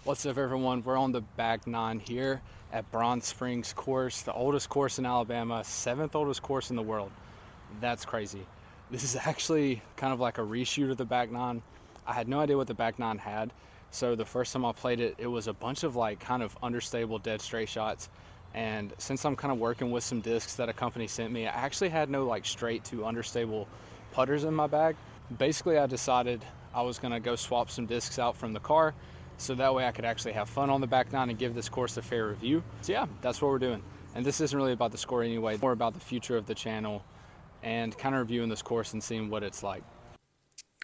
What's up, everyone? We're on the back nine here at Bronze Springs course, the oldest course in Alabama, seventh oldest course in the world. That's crazy. This is actually kind of like a reshoot of the back nine. I had no idea what the back nine had, so the first time I played it, it was a bunch of like kind of understable dead straight shots. And since I'm kind of working with some discs that a company sent me, I actually had no like straight to understable putters in my bag. Basically, I decided I was gonna go swap some discs out from the car, so that way I could actually have fun on the back nine and give this course a fair review. So yeah, that's what we're doing. And this isn't really about the score anyway, more about the future of the channel and kind of reviewing this course and seeing what it's like.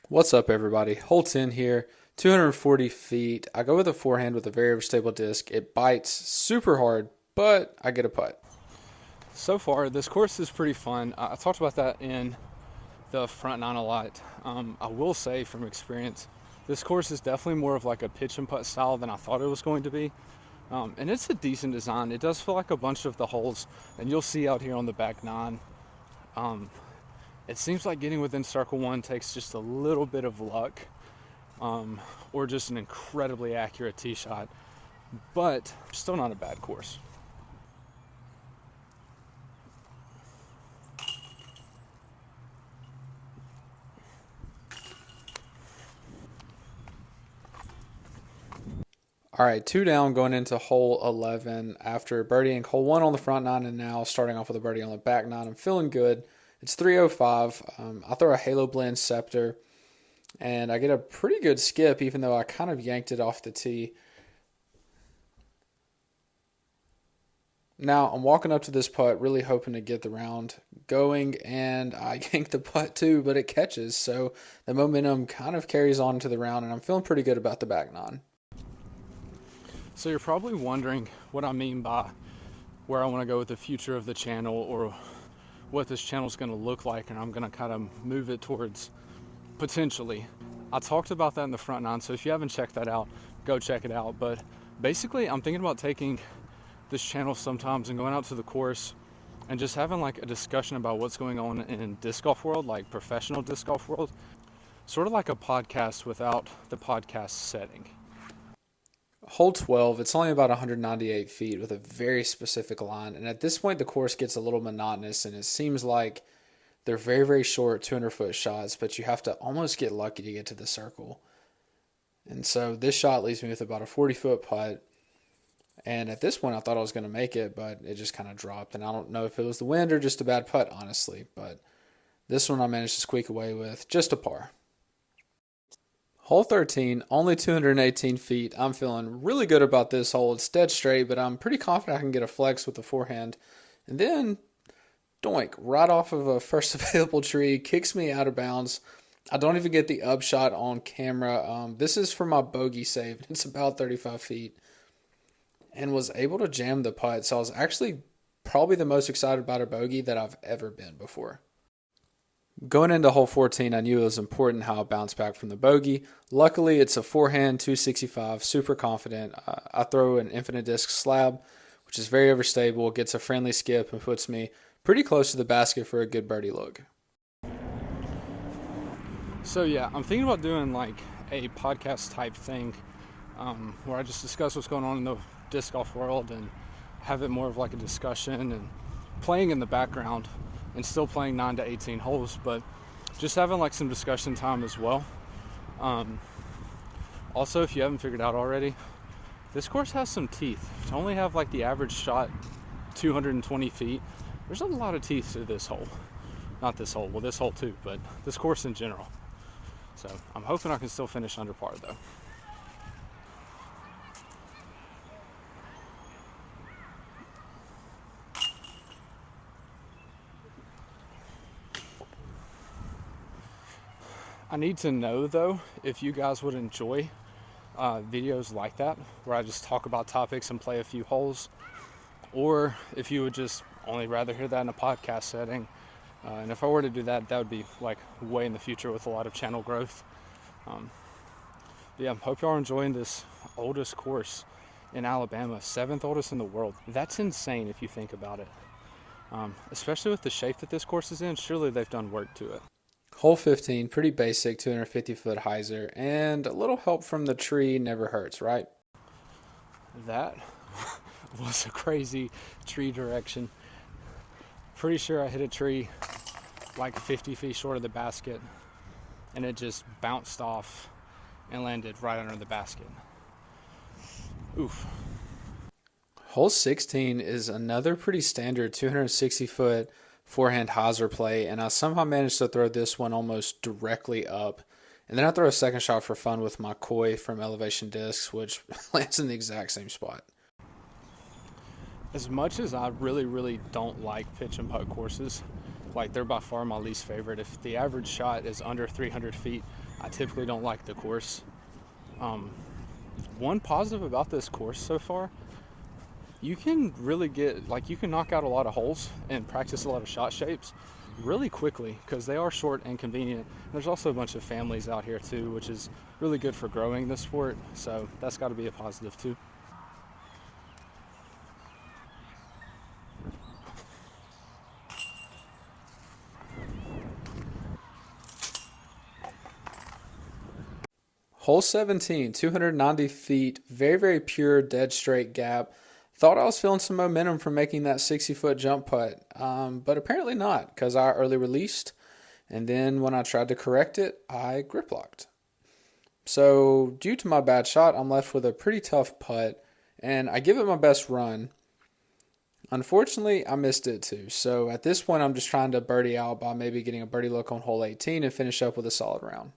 What's up, everybody? Hole 10 here, 240 feet. I go with a forehand with a very overstable disc. It bites super hard, but I get a putt. So far, this course is pretty fun. I talked about that in the front nine a lot. I will say from experience, this course is definitely more of like a pitch and putt style than I thought it was going to be. And it's a decent design. It does feel like a bunch of the holes, and you'll see out here on the back nine, it seems like getting within circle one takes just a little bit of luck, or just an incredibly accurate tee shot, but still not a bad course. All right, 2 down going into hole 11 after birdieing hole 1 on the front nine and now starting off with a birdie on the back nine. I'm feeling good. It's 305. I throw a Halo Blend Scepter, and I get a pretty good skip even though I kind of yanked it off the tee. Now, I'm walking up to this putt really hoping to get the round going, and I yank the putt too, but it catches, so the momentum kind of carries on to the round, and I'm feeling pretty good about the back nine. So you're probably wondering what I mean by where I want to go with the future of the channel, or what this channel is going to look like, and I'm going to kind of move it towards potentially. I talked about that in the front nine, so if you haven't checked that out, go check it out. But basically, I'm thinking about taking this channel sometimes and going out to the course and just having like a discussion about what's going on in disc golf world, like professional disc golf world, sort of like a podcast without the podcast setting. Hole 12, it's only about 198 feet with a very specific line. And at this point, the course gets a little monotonous, and it seems like they're very, very short 200-foot shots, but you have to almost get lucky to get to the circle. And so this shot leaves me with about a 40-foot putt. And at this point, I thought I was going to make it, but it just kind of dropped. And I don't know if it was the wind or just a bad putt, honestly. But this one I managed to squeak away with just a par. Hole 13, only 218 feet. I'm feeling really good about this hole. It's dead straight, but I'm pretty confident I can get a flex with the forehand. And then, doink, right off of a first available tree, kicks me out of bounds. I don't even get the upshot on camera. This is for my bogey save. It's about 35 feet. And was able to jam the putt. So I was actually probably the most excited about a bogey that I've ever been before. Going into hole 14, I knew it was important how I bounced back from the bogey. Luckily, it's a forehand 265, super confident. I throw an infinite disc slab, which is very overstable, gets a friendly skip, and puts me pretty close to the basket for a good birdie look. So yeah, I'm thinking about doing like a podcast type thing, where I just discuss what's going on in the disc golf world and have it more of like a discussion and playing in the background and still playing 9 to 18 holes, but just having like some discussion time as well. Also, if you haven't figured out already, this course has some teeth. To only have like the average shot 220 feet, there's a lot of teeth to this hole. Not this hole, well this hole too, but this course in general. So I'm hoping I can still finish under par though. I need to know though if you guys would enjoy videos like that, where I just talk about topics and play a few holes, or if you would just only rather hear that in a podcast setting. And if I were to do that, that would be like way in the future with a lot of channel growth. Yeah, hope y'all are enjoying this oldest course in Alabama, 7th oldest in the world. That's insane if you think about it. Especially with the shape that this course is in, surely they've done work to it. Hole 15, pretty basic 250-foot hyzer, and a little help from the tree never hurts, right? That was a crazy tree direction. Pretty sure I hit a tree like 50 feet short of the basket, and it just bounced off and landed right under the basket. Oof. Hole 16 is another pretty standard 260-foot forehand hyzer play, and I somehow managed to throw this one almost directly up. And then I throw a second shot for fun with my koi from elevation discs, which lands in the exact same spot. As much as I really don't like pitch and putt courses, like they're by far my least favorite. If the average shot is under 300 feet, I typically don't like the course. One positive about this course so far, you can really you can knock out a lot of holes and practice a lot of shot shapes really quickly because they are short and convenient. There's also a bunch of families out here too, which is really good for growing the sport. So that's got to be a positive too. Hole 17, 290 feet, very pure, dead straight gap. Thought I was feeling some momentum from making that 60-foot jump putt, but apparently not, because I early released, and then when I tried to correct it, I grip locked. So due to my bad shot, I'm left with a pretty tough putt, and I give it my best run. Unfortunately, I missed it too, so at this point, I'm just trying to birdie out by maybe getting a birdie look on hole 18 and finish up with a solid round.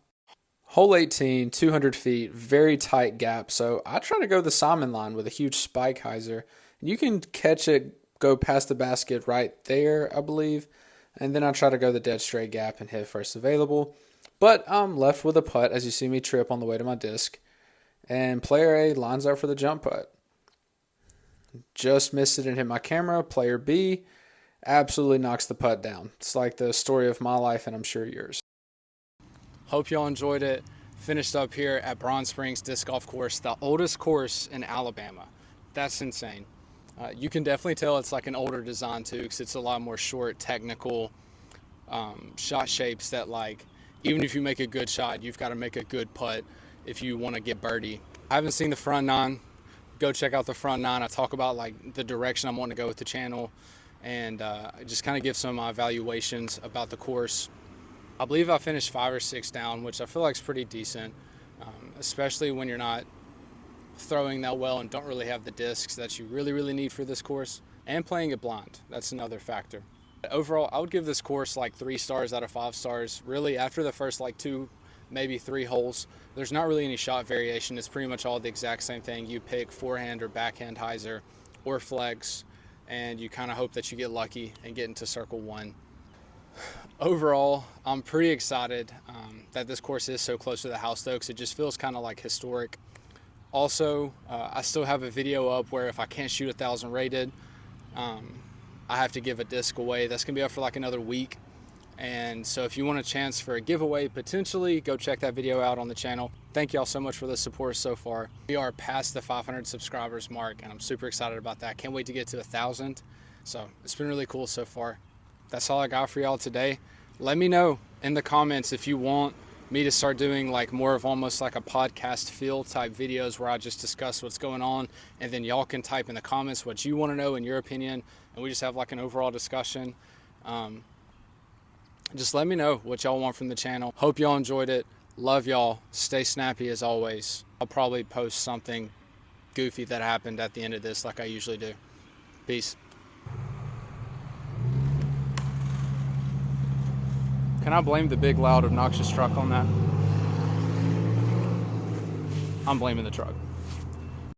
Hole 18, 200 feet, very tight gap. So I try to go the Simon line with a huge spike hyzer. And you can catch it, go past the basket right there, I believe. And then I try to go the dead straight gap and hit first available. But I'm left with a putt as you see me trip on the way to my disc. And player A lines up for the jump putt. Just missed it and hit my camera. Player B absolutely knocks the putt down. It's like the story of my life, and I'm sure yours. Hope y'all enjoyed it. Finished up here at Brahan Springs Disc Golf Course, the oldest course in Alabama. That's insane. You can definitely tell it's like an older design too, because it's a lot more short, technical shot shapes that, like, even if you make a good shot, you've got to make a good putt if you want to get birdie. I haven't seen the front nine. Go check out the front nine. I talk about like the direction I'm wanting to go with the channel, and just kind of give some of my evaluations about the course. I believe I finished 5 or 6 down, which I feel like is pretty decent, especially when you're not throwing that well and don't really have the discs that you really need for this course, and playing it blind. That's another factor. Overall, I would give this course like 3 stars out of 5 stars. Really, after the first like 2, maybe 3 holes, there's not really any shot variation. It's pretty much all the exact same thing. You pick forehand or backhand hyzer or flex, and you kind of hope that you get lucky and get into circle 1. Overall, I'm pretty excited that this course is so close to the house, though, because it just feels kind of like historic. Also, I still have a video up where if I can't shoot 1,000 rated, I have to give a disc away. That's going to be up for like another week. And so if you want a chance for a giveaway, potentially, go check that video out on the channel. Thank y'all so much for the support so far. We are past the 500 subscribers mark, and I'm super excited about that. Can't wait to get to 1,000. So it's been really cool so far. That's all I got for y'all today. Let me know in the comments if you want me to start doing like more of almost like a podcast feel type videos where I just discuss what's going on, and then y'all can type in the comments what you want to know in your opinion, and we just have like an overall discussion. Just let me know what y'all want from the channel. Hope y'all enjoyed it. Love y'all. Stay snappy as always. I'll probably post something goofy that happened at the end of this like I usually do. Peace. Can I blame the big, loud, obnoxious truck on that? I'm blaming the truck.